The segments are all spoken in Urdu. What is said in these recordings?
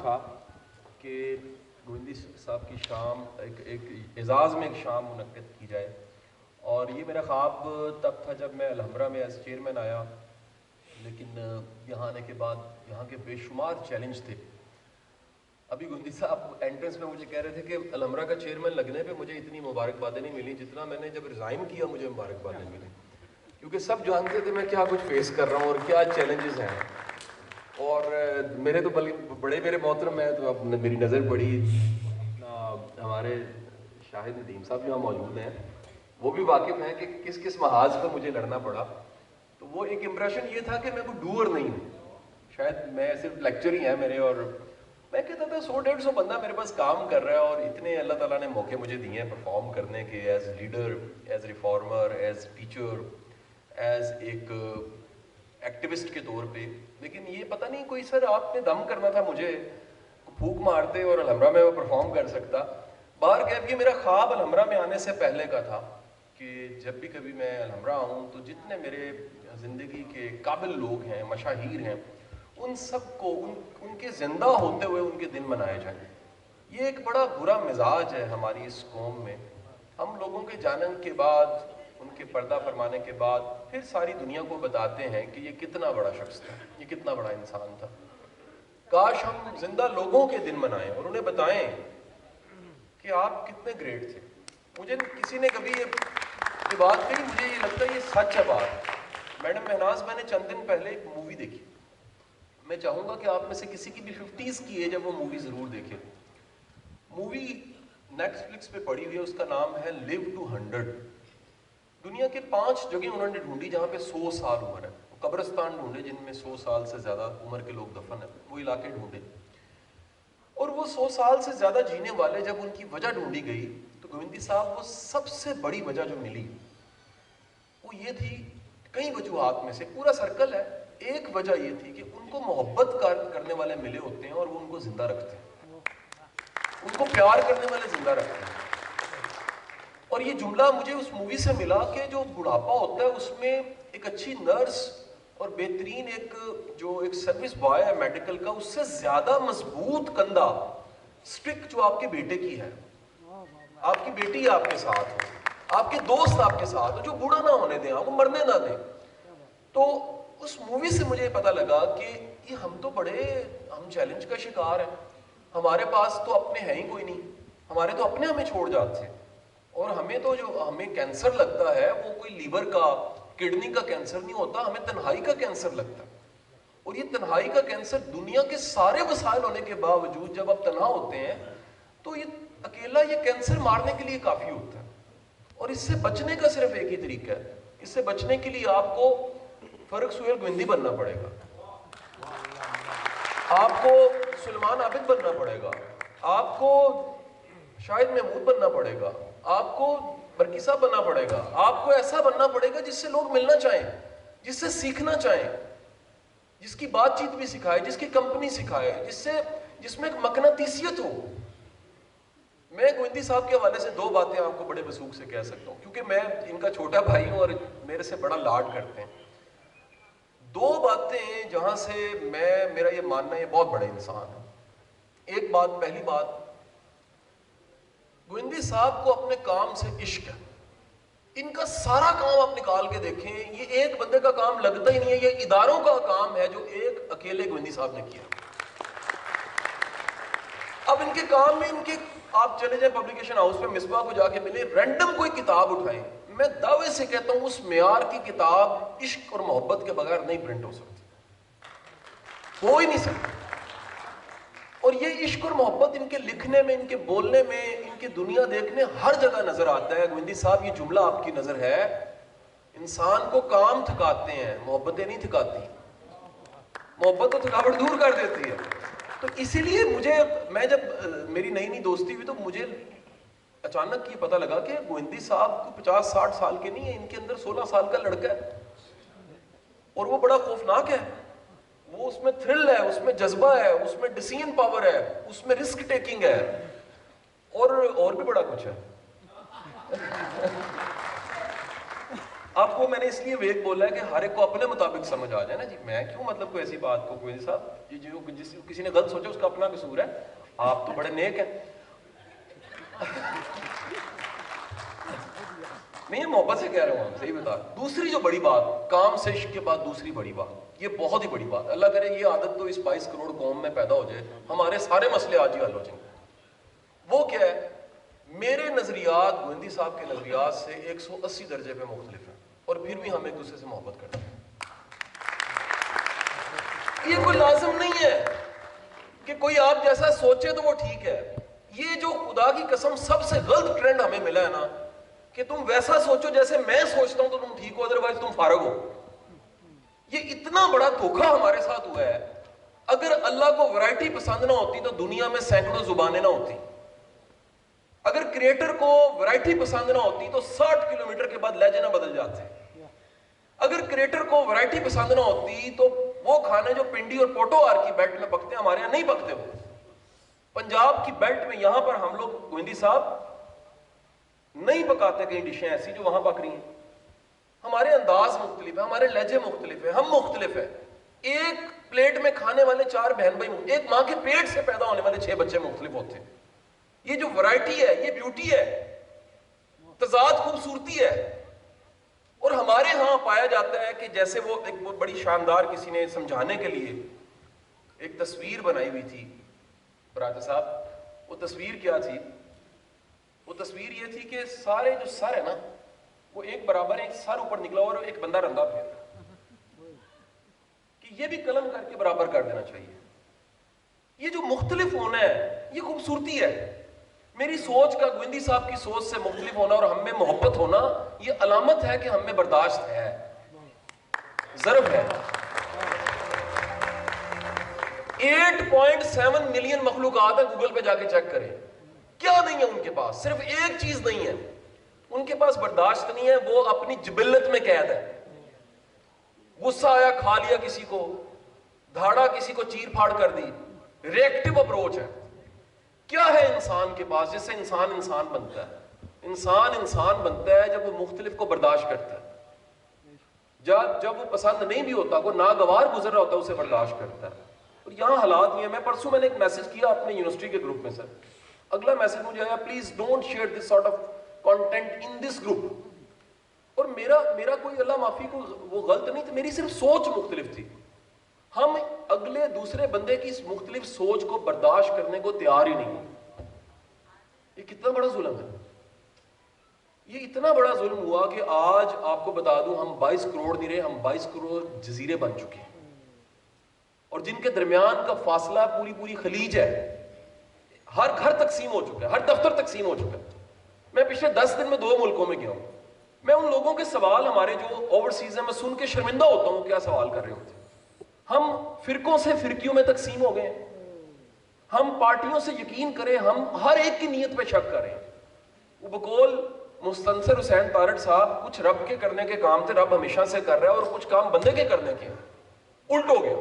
تھا کہ گووندی صاحب کی شام ایک اعزاز میں ایک شام منعقد کی جائے، اور یہ میرا خواب تب تھا جب میں الحمرا میں ایز چیئرمین آیا، لیکن یہاں آنے کے بعد یہاں کے بے شمار چیلنج تھے۔ ابھی گووندی صاحب انٹرنس میں مجھے کہہ رہے تھے کہ الحمرا کا چیئرمین لگنے پہ مجھے اتنی مبارکبادیں نہیں ملی جتنا میں نے جب ریزائن کیا مجھے مبارکبادیں ملی، کیونکہ سب جانتے تھے میں کیا کچھ فیس کر رہا ہوں اور کیا چیلنجز ہیں۔ اور میرے تو بڑے میرے محترم ہیں، تو اب میری نظر پڑی ہمارے شاہد ندیم صاحب جو موجود ہیں، وہ بھی واقف ہیں کہ کس کس محاذ پر مجھے لڑنا پڑا۔ تو وہ ایک امپریشن یہ تھا کہ میں کوئی ڈوئر نہیں ہوں، شاید میں صرف لیکچر ہی ہیں میرے، اور میں کہتا تھا 100-150 بندہ میرے پاس کام کر رہا ہے، اور اتنے اللہ تعالیٰ نے موقع مجھے دیے ہیں پرفارم کرنے کے، as leader, as reformer, as teacher, as ایک ایکٹیوسٹ کے طور پہ۔ لیکن یہ پتہ نہیں کوئی سر آپ نے دم کرنا تھا مجھے، پھونک مارتے اور الحمرا میں وہ پرفارم کر سکتا۔ باہر کہہ یہ میرا خواب الحمرا میں آنے سے پہلے کا تھا کہ جب بھی کبھی میں الحمرا آؤں تو جتنے میرے زندگی کے قابل لوگ ہیں، مشاہیر ہیں، ان سب کو ان کے زندہ ہوتے ہوئے ان کے دن منائے جائیں۔ یہ ایک بڑا برا مزاج ہے ہماری اس قوم میں، ہم لوگوں کے جانے کے بعد، ان کے پردہ فرمانے کے بعد پھر ساری دنیا کو بتاتے ہیں کہ یہ کتنا بڑا شخص تھا، یہ کتنا بڑا انسان تھا۔ کاش ہم زندہ لوگوں کے دن منائیں اور انہیں بتائیں کہ آپ کتنے گریٹ تھے۔ مجھے کسی نے کبھی یہ بات کہی، مجھے یہ لگتا ہے یہ سچ ہے بات۔ میڈم مہناز، میں نے چند دن پہلے ایک مووی دیکھی، میں چاہوں گا کہ آپ میں سے کسی کی بھی 50s کی ایج ہے وہ مووی ضرور دیکھے۔ مووی نیٹ فلکس پہ پڑی ہوئی ہے، اس کا نام ہے لیو ٹو 100۔ دنیا کے 5 جگہیں انہوں نے ڈھونڈی جہاں پہ 100 سال عمر ہے، قبرستان ڈھونڈے جن میں 100 سال سے زیادہ عمر کے لوگ دفن ہیں، وہ علاقے ڈھونڈے، اور وہ 100 سال سے زیادہ جینے والے جب ان کی وجہ ڈھونڈی گئی تو گووندی صاحب وہ سب سے بڑی وجہ جو ملی وہ یہ تھی، کئی وجوہات میں سے پورا سرکل ہے، ایک وجہ یہ تھی کہ ان کو محبت کرنے والے ملے ہوتے ہیں اور وہ ان کو زندہ رکھتے ہیں، ان کو پیار کرنے والے زندہ رکھتے ہیں۔ اور یہ جملہ مجھے اس مووی سے ملا کہ جو بڑھاپا ہوتا ہے اس میں ایک اچھی نرس اور بہترین ایک سروس بوائے ہے میڈیکل کا، اس سے زیادہ مضبوط کندھا سٹرک جو آپ کے بیٹے کی ہے، آپ کی بیٹی آپ کے ساتھ ہو، آپ کے دوست آپ کے ساتھ ہو، جو بوڑھا نہ ہونے دیں، آپ کو مرنے نہ دیں۔ تو اس مووی سے مجھے پتا لگا کہ یہ ہم چیلنج کا شکار ہیں، ہمارے پاس تو اپنے ہیں ہی کوئی نہیں، ہمارے تو اپنے ہمیں چھوڑ جاتے ہیں، اور ہمیں تو جو ہمیں کینسر لگتا ہے وہ کوئی لیور کا، کڈنی کا کینسر نہیں ہوتا، ہمیں تنہائی کا کینسر لگتا ہے۔ اور یہ تنہائی کا کینسر دنیا کے سارے وسائل ہونے کے باوجود جب آپ تنہا ہوتے ہیں تو یہ اکیلا یہ کینسر مارنے کے لیے کافی ہوتا ہے، اور اس سے بچنے کا صرف ایک ہی طریقہ ہے، اس سے بچنے کے لیے آپ کو فرق سہیل گووندی بننا پڑے گا، آپ کو سلمان عابد بننا پڑے گا، آپ کو شاہد محمود بننا پڑے گا، آپ کو برکی صاحب بننا پڑے گا، آپ کو ایسا بننا پڑے گا جس سے لوگ ملنا چاہیں، جس سے سیکھنا چاہیں، جس کی بات چیت بھی سکھائے، جس کی کمپنی سکھائے، جس میں ایک مقناطیسیت ہو۔ میں گووندی صاحب کے حوالے سے 2 باتیں آپ کو بڑے وثوق سے کہہ سکتا ہوں، کیونکہ میں ان کا چھوٹا بھائی ہوں اور میرے سے بڑا لاڈ کرتے ہیں۔ 2 باتیں جہاں سے میرا یہ ماننا یہ بہت بڑے انسان ہے۔ ایک بات، پہلی بات، گووندی صاحب کو اپنے کام سے عشق ہے، ان کا سارا کام آپ نکال کے دیکھیں، یہ ایک بندے کا کام لگتا ہی نہیں ہے، یہ اداروں کا کام ہے جو ایک اکیلے گووندی صاحب نے کیا۔ اب ان کے کام میں آپ چلے جائیں پبلیکیشن ہاؤس پہ، مصباح کو جا کے ملیں، رینڈم کوئی کتاب اٹھائیں، میں دعوے سے کہتا ہوں اس معیار کی کتاب عشق اور محبت کے بغیر نہیں پرنٹ ہو سکتی، ہو ہی نہیں سکتی۔ اور یہ عشق اور محبت ان کے لکھنے میں، ان کے بولنے میں، ان کی دنیا دیکھنے ہر جگہ نظر آتا ہے۔ گووندی صاحب یہ جملہ آپ کی نظر ہے، انسان کو کام تھکاتے ہیں، محبتیں نہیں تھکاتی، محبت تو تھکاوٹ دور کر دیتی ہے۔ تو اسی لیے میں جب میری نئی دوستی ہوئی تو مجھے اچانک یہ پتہ لگا کہ گووندی صاحب کو 50-60 سال کے نہیں ہیں، ان کے اندر 16 سال کا لڑکا ہے، اور وہ بڑا خوفناک ہے، وہ اس میں تھرل ہے، اس میں جذبہ ہے، اس میں ڈیسیژن پاور ہے، اس میں رسک ٹیکنگ ہے، اور بھی بڑا کچھ ہے۔ آپ کو میں نے اس لیے ویک بولا ہے کہ ہر ایک کو اپنے مطابق سمجھ آ جائے نا جی. میں کیوں مطلب کوئی ایسی بات کو کوئی صاحب جو کسی نے غلط سوچا اس کا اپنا قصور ہے. آپ تو بڑے نیک ہیں. میں یہ محبت سے کہہ رہا ہوں, صحیح بتا. دوسری جو بڑی بات, کام سے عشق کے بعد دوسری بڑی بات, یہ بہت ہی بڑی بات, اللہ کرے یہ عادت تو اس 22 کروڑ قوم میں پیدا ہو جائے, ہمارے سارے مسئلے آج ہی حل ہو جائیں گے. وہ کیا ہے؟ میرے نظریات گوہندی صاحب کے نظریات سے 180 درجے پہ مختلف ہیں, اور پھر بھی ہم ایک دوسرے سے محبت کرتے ہیں. یہ کوئی لازم نہیں ہے کہ کوئی آپ جیسا سوچے تو وہ ٹھیک ہے. یہ جو خدا کی قسم سب سے غلط ٹرینڈ ہمیں ملا ہے نا, کہ تم ویسا سوچو جیسے میں سوچتا ہوں تو تم ٹھیک ہو, ادروائز تم فارغ ہو. یہ اتنا بڑا دھوکہ ہمارے ساتھ ہوا ہے. اگر اللہ کو ورائٹی پسند نہ ہوتی تو دنیا میں سینکڑوں زبانیں نہ ہوتی. اگر کریٹر کو ورائٹی پسند نہ ہوتی تو 60 کلومیٹر کے بعد لہجے نہ بدل جاتے. اگر کریٹر کو ورائٹی پسند نہ ہوتی تو وہ کھانے جو پنڈی اور پوٹو آر کی بیلٹ میں پکتے ہیں ہمارے یہاں نہیں پکتے. وہ پنجاب کی بیلٹ میں یہاں پر ہم لوگ گوہندی صاحب نہیں پکاتے کئی ڈشیں ایسی جو وہاں پک رہی ہیں. ہمارے انداز مختلف ہے, ہمارے لہجے مختلف ہیں, ہم مختلف ہیں. ایک پلیٹ میں کھانے والے 4 بہن بھائی, ایک ماں کے پیٹ سے پیدا ہونے والے 6 بچے مختلف ہوتے ہیں. یہ جو ورائٹی ہے یہ بیوٹی ہے, تضاد خوبصورتی ہے. اور ہمارے ہاں پایا جاتا ہے کہ جیسے وہ ایک بڑی شاندار کسی نے سمجھانے کے لیے ایک تصویر بنائی ہوئی تھی براجہ صاحب. وہ تصویر کیا تھی؟ وہ تصویر یہ تھی کہ سارے جو سر ہے نا وہ ایک برابر, ایک سر اوپر نکلا اور ایک بندہ رندہ پھر, کہ یہ بھی قلم کر کے برابر کر دینا چاہیے. یہ جو مختلف ہونا ہے یہ خوبصورتی ہے. میری سوچ کا گوہندی صاحب کی سوچ سے مختلف ہونا اور ہم میں محبت ہونا یہ علامت ہے کہ ہم میں برداشت ہے, ضرب ہے. 8.7 ملین مخلوقات ہیں, گوگل پہ جا کے چیک کریں. کیا نہیں ہے ان کے پاس؟ صرف ایک چیز نہیں ہے, ان کے پاس برداشت نہیں ہے. وہ اپنی جبلت میں قید ہے. غصہ آیا کھا لیا کسی کو, دھاڑا کسی کو چیر پھاڑ کر دی. ریئیکٹو اپروچ ہے. کیا ہے انسان کے پاس جس سے انسان انسان بنتا ہے؟ انسان انسان بنتا ہے جب وہ مختلف کو برداشت کرتا ہے. جب وہ پسند نہیں بھی ہوتا, کو ناگوار گزر رہا ہوتا ہے, اسے برداشت کرتا ہے. اور یہاں حالات نہیں ہے. میں نے ایک میسج کیا اپنے یونیورسٹی کے گروپ میں, سر اگلا میسج مجھے آیا, please don't share this sort of content in this group. اور میرا کوئی اللہ معافی کو وہ غلط نہیں تھا, میری صرف سوچ مختلف تھی. ہم اگلے دوسرے بندے کی اس مختلف سوچ کو برداشت کرنے کو تیار ہی نہیں. یہ کتنا بڑا ظلم ہے. یہ اتنا بڑا ظلم ہوا کہ آج آپ کو بتا دوں, ہم 22 کروڑ نہیں رہے, ہم 22 کروڑ جزیرے بن چکے ہیں, اور جن کے درمیان کا فاصلہ پوری خلیج ہے. ہر گھر تقسیم ہو چکا ہے, ہر دفتر تقسیم ہو چکا ہے. میں پچھلے 10 دن میں 2 ملکوں میں گیا ہوں. میں ان لوگوں کے سوال ہمارے جو اوورسیز ہیں میں سن کے شرمندہ ہوتا ہوں کیا سوال کر رہے ہوتے ہیں. ہم فرقوں سے فرقیوں میں تقسیم ہو گئے ہیں. ہم پارٹیوں سے یقین کریں, ہم ہر ایک کی نیت پہ شک کریں. وہ بقول مستنصر حسین تارڑ صاحب, کچھ رب کے کرنے کے کام تھے, رب ہمیشہ سے کر رہا ہے, اور کچھ کام بندے کے کرنے کے. الٹ ہو گیا.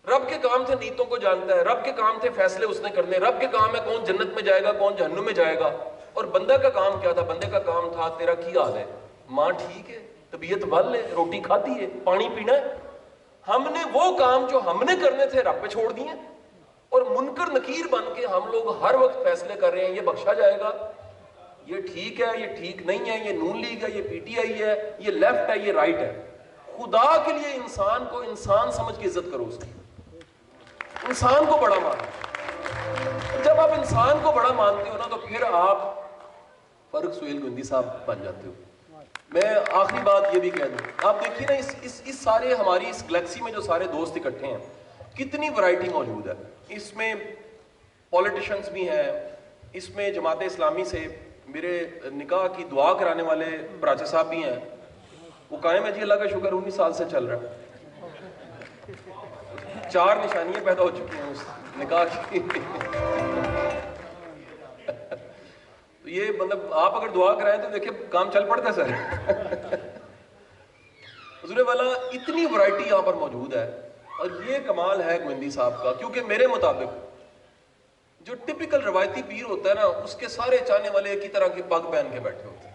رب کے کام تھے نیتوں کو جانتا ہے, رب کے کام تھے فیصلے اس نے کرنے, رب کے کام ہے کون جنت میں جائے گا کون جہنم میں جائے گا. اور بندہ کا کام کیا تھا؟ بندے کا کام تھا تیرا کی حال ہے, ماں ٹھیک ہے, طبیعت بل ہے, روٹی کھاتی ہے, پانی پینا ہے. ہم نے وہ کام جو ہم نے کرنے تھے رب پہ چھوڑ دیے, اور منکر نکیر بن کے ہم لوگ ہر وقت فیصلے کر رہے ہیں, یہ بخشا جائے گا, یہ ٹھیک ہے, یہ ٹھیک نہیں ہے, یہ نون لیگ ہے, یہ پی ٹی آئی ہے, یہ لیفٹ ہے, یہ رائٹ ہے. خدا کے لیے انسان کو انسان سمجھ کے عزت کرو, اس کی انسان کو بڑا مانو. جب آپ انسان کو بڑا مانتے ہو نا تو پھر آپ فرق سہیل گوہندی صاحب بن جاتے ہو. میں آخری بات یہ بھی کہہ دوں, آپ دیکھیے نا اس سارے ہماری اس گلیکسی میں جو سارے دوست اکٹھے ہیں, کتنی ورائٹی موجود ہے. اس میں پولیٹیشنز بھی ہیں, اس میں جماعت اسلامی سے میرے نکاح کی دعا کرانے والے براچہ صاحب بھی ہیں. وہ قائم ہے جی, اللہ کا شکر 19 سال سے چل رہا ہے. 4 نشانیاں پیدا ہو چکی ہیں اس نکاح کی. تو یہ مطلب آپ اگر دعا کرائیں تو دیکھیں کام چل پڑتا ہے سر. حضور والا اتنی ورائٹی یہاں پر موجود ہے, اور یہ کمال ہے گوہندی صاحب کا, کیونکہ میرے مطابق جو ٹپیکل روایتی پیر ہوتا ہے نا, اس کے سارے چاہنے والے ایک ہی طرح کی پگ پہن کے بیٹھے ہوتے ہیں.